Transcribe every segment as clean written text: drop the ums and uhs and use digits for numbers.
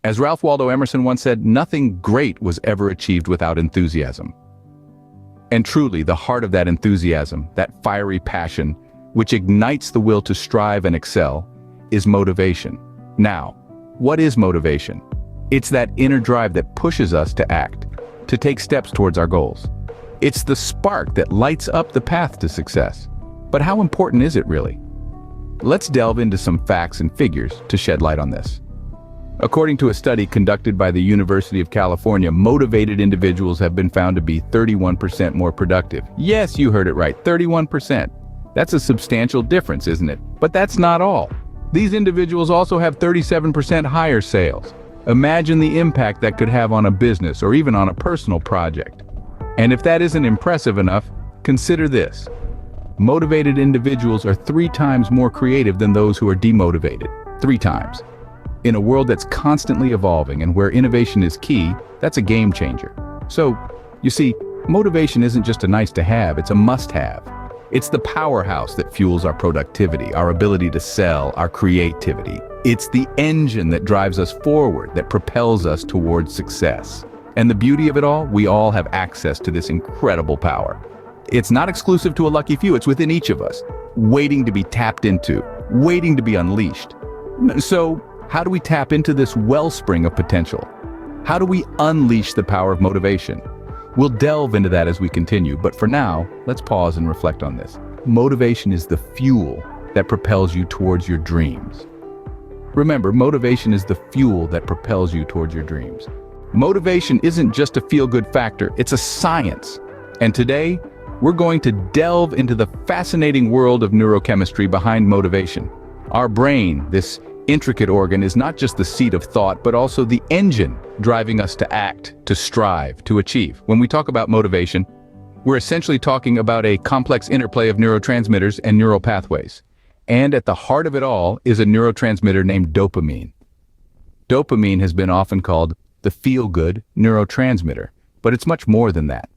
As Ralph Waldo Emerson once said, nothing great was ever achieved without enthusiasm. And truly, the heart of that enthusiasm, that fiery passion, which ignites the will to strive and excel, is motivation. Now, what is motivation? It's that inner drive that pushes us to act, to take steps towards our goals. It's the spark that lights up the path to success. But how important is it really? Let's delve into some facts and figures to shed light on this. According to a study conducted by the University of California, motivated individuals have been found to be 31% more productive. Yes, you heard it right, 31%. That's a substantial difference, isn't it? But that's not all. These individuals also have 37% higher sales. Imagine the impact that could have on a business or even on a personal project. And if that isn't impressive enough, consider this. Motivated individuals are 3 times more creative than those who are demotivated. 3 times. In a world that's constantly evolving and where innovation is key, that's a game changer. So, you see, motivation isn't just a nice to have, it's a must-have. It's the powerhouse that fuels our productivity, our ability to sell, our creativity. It's the engine that drives us forward, that propels us towards success. And the beauty of it all, we all have access to this incredible power. It's not exclusive to a lucky few, it's within each of us, waiting to be tapped into, waiting to be unleashed. So, how do we tap into this wellspring of potential? How do we unleash the power of motivation? We'll delve into that as we continue, but for now, let's pause and reflect on this. Motivation is the fuel that propels you towards your dreams. Remember, motivation is the fuel that propels you towards your dreams. Motivation isn't just a feel-good factor, it's a science. And today, we're going to delve into the fascinating world of neurochemistry behind motivation. Our brain, this intricate organ, is not just the seat of thought, but also the engine driving us to act, to strive, to achieve. When we talk about motivation, we're essentially talking about a complex interplay of neurotransmitters and neural pathways. And at the heart of it all is a neurotransmitter named dopamine. Dopamine has been often called the feel-good neurotransmitter, but it's much more than that.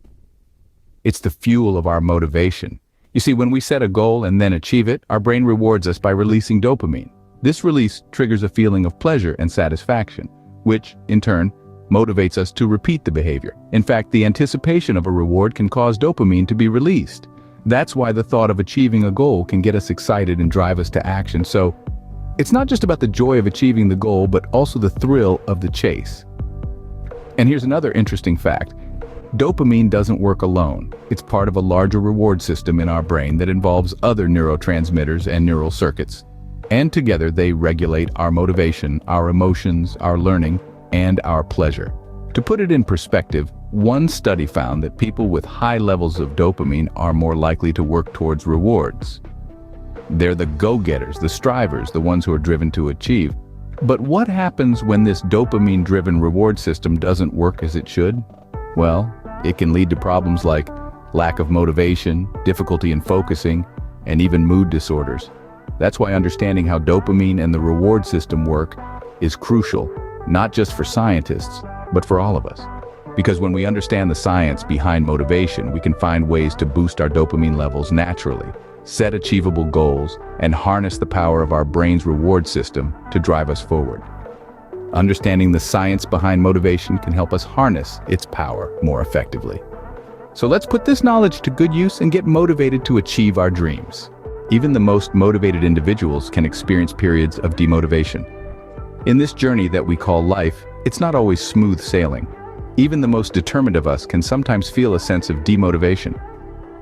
It's the fuel of our motivation. You see, when we set a goal and then achieve it, our brain rewards us by releasing dopamine. This release triggers a feeling of pleasure and satisfaction, which, in turn, motivates us to repeat the behavior. In fact, the anticipation of a reward can cause dopamine to be released. That's why the thought of achieving a goal can get us excited and drive us to action. So, it's not just about the joy of achieving the goal, but also the thrill of the chase. And here's another interesting fact. Dopamine doesn't work alone. It's part of a larger reward system in our brain that involves other neurotransmitters and neural circuits. And together they regulate our motivation, our emotions, our learning, and our pleasure. To put it in perspective, one study found that people with high levels of dopamine are more likely to work towards rewards. They're the go-getters, the strivers, the ones who are driven to achieve. But what happens when this dopamine-driven reward system doesn't work as it should? Well, it can lead to problems like lack of motivation, difficulty in focusing, and even mood disorders. That's why understanding how dopamine and the reward system work is crucial, not just for scientists, but for all of us. Because when we understand the science behind motivation, we can find ways to boost our dopamine levels naturally, set achievable goals, and harness the power of our brain's reward system to drive us forward. Understanding the science behind motivation can help us harness its power more effectively. So let's put this knowledge to good use and get motivated to achieve our dreams. Even the most motivated individuals can experience periods of demotivation. In this journey that we call life, it's not always smooth sailing. Even the most determined of us can sometimes feel a sense of demotivation.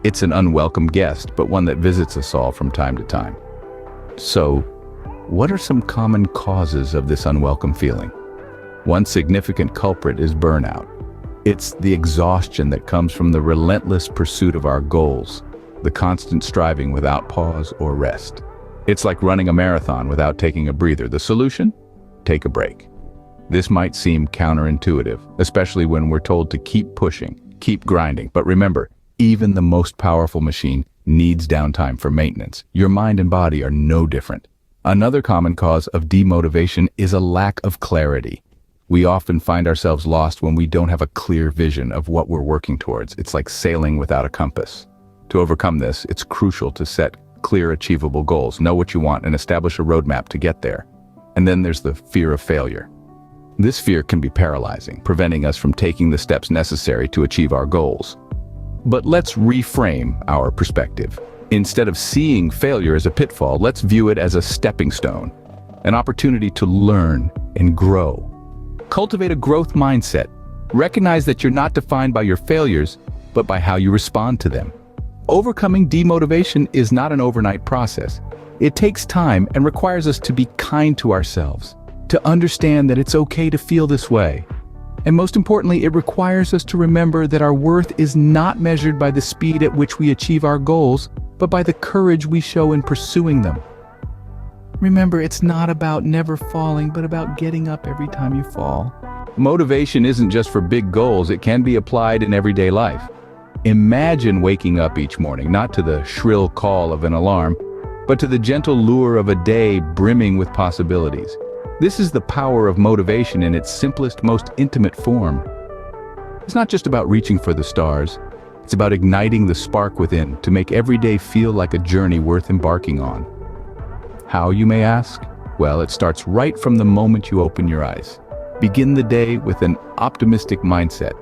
It's an unwelcome guest, but one that visits us all from time to time. So, what are some common causes of this unwelcome feeling? One significant culprit is burnout. It's the exhaustion that comes from the relentless pursuit of our goals, the constant striving without pause or rest. It's like running a marathon without taking a breather. The solution? Take a break. This might seem counterintuitive, especially when we're told to keep pushing, keep grinding. But remember, even the most powerful machine needs downtime for maintenance. Your mind and body are no different. Another common cause of demotivation is a lack of clarity. We often find ourselves lost when we don't have a clear vision of what we're working towards. It's like sailing without a compass. To overcome this, it's crucial to set clear, achievable goals, know what you want, and establish a roadmap to get there. And then there's the fear of failure. This fear can be paralyzing, preventing us from taking the steps necessary to achieve our goals. But let's reframe our perspective. Instead of seeing failure as a pitfall, let's view it as a stepping stone, an opportunity to learn and grow. Cultivate a growth mindset. Recognize that you're not defined by your failures, but by how you respond to them. Overcoming demotivation is not an overnight process. It takes time and requires us to be kind to ourselves, to understand that it's okay to feel this way. And most importantly, it requires us to remember that our worth is not measured by the speed at which we achieve our goals, but by the courage we show in pursuing them. Remember, it's not about never falling, but about getting up every time you fall. Motivation isn't just for big goals, it can be applied in everyday life. Imagine waking up each morning, not to the shrill call of an alarm, but to the gentle lure of a day brimming with possibilities. This is the power of motivation in its simplest, most intimate form. It's not just about reaching for the stars. It's about igniting the spark within to make every day feel like a journey worth embarking on. How, you may ask? Well, it starts right from the moment you open your eyes. Begin the day with an optimistic mindset.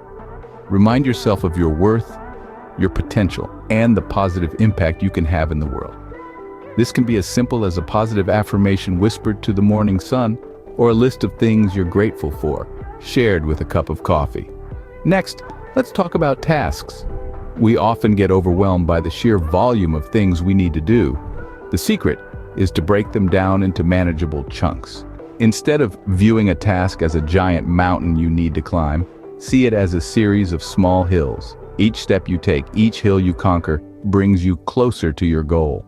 Remind yourself of your worth, your potential, and the positive impact you can have in the world. This can be as simple as a positive affirmation whispered to the morning sun, or a list of things you're grateful for, shared with a cup of coffee. Next, let's talk about tasks. We often get overwhelmed by the sheer volume of things we need to do. The secret is to break them down into manageable chunks. Instead of viewing a task as a giant mountain you need to climb, see it as a series of small hills. Each step you take, each hill you conquer, brings you closer to your goal.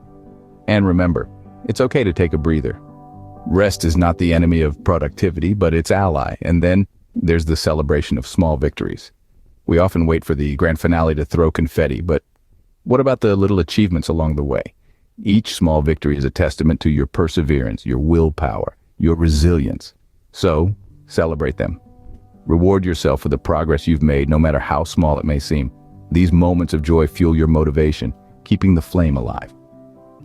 And remember, it's okay to take a breather. Rest is not the enemy of productivity, but its ally. And then there's the celebration of small victories. We often wait for the grand finale to throw confetti, but what about the little achievements along the way? Each small victory is a testament to your perseverance, your willpower, your resilience. So, celebrate them. Reward yourself for the progress you've made, no matter how small it may seem. These moments of joy fuel your motivation, keeping the flame alive.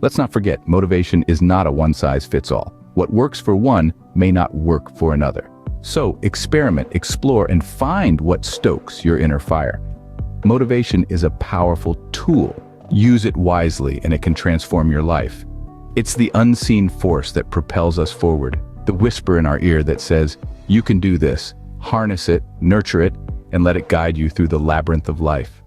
Let's not forget, motivation is not a one-size-fits-all. What works for one may not work for another. So experiment, explore, and find what stokes your inner fire. Motivation is a powerful tool. Use it wisely and it can transform your life. It's the unseen force that propels us forward, the whisper in our ear that says, you can do this. Harness it, nurture it, and let it guide you through the labyrinth of life.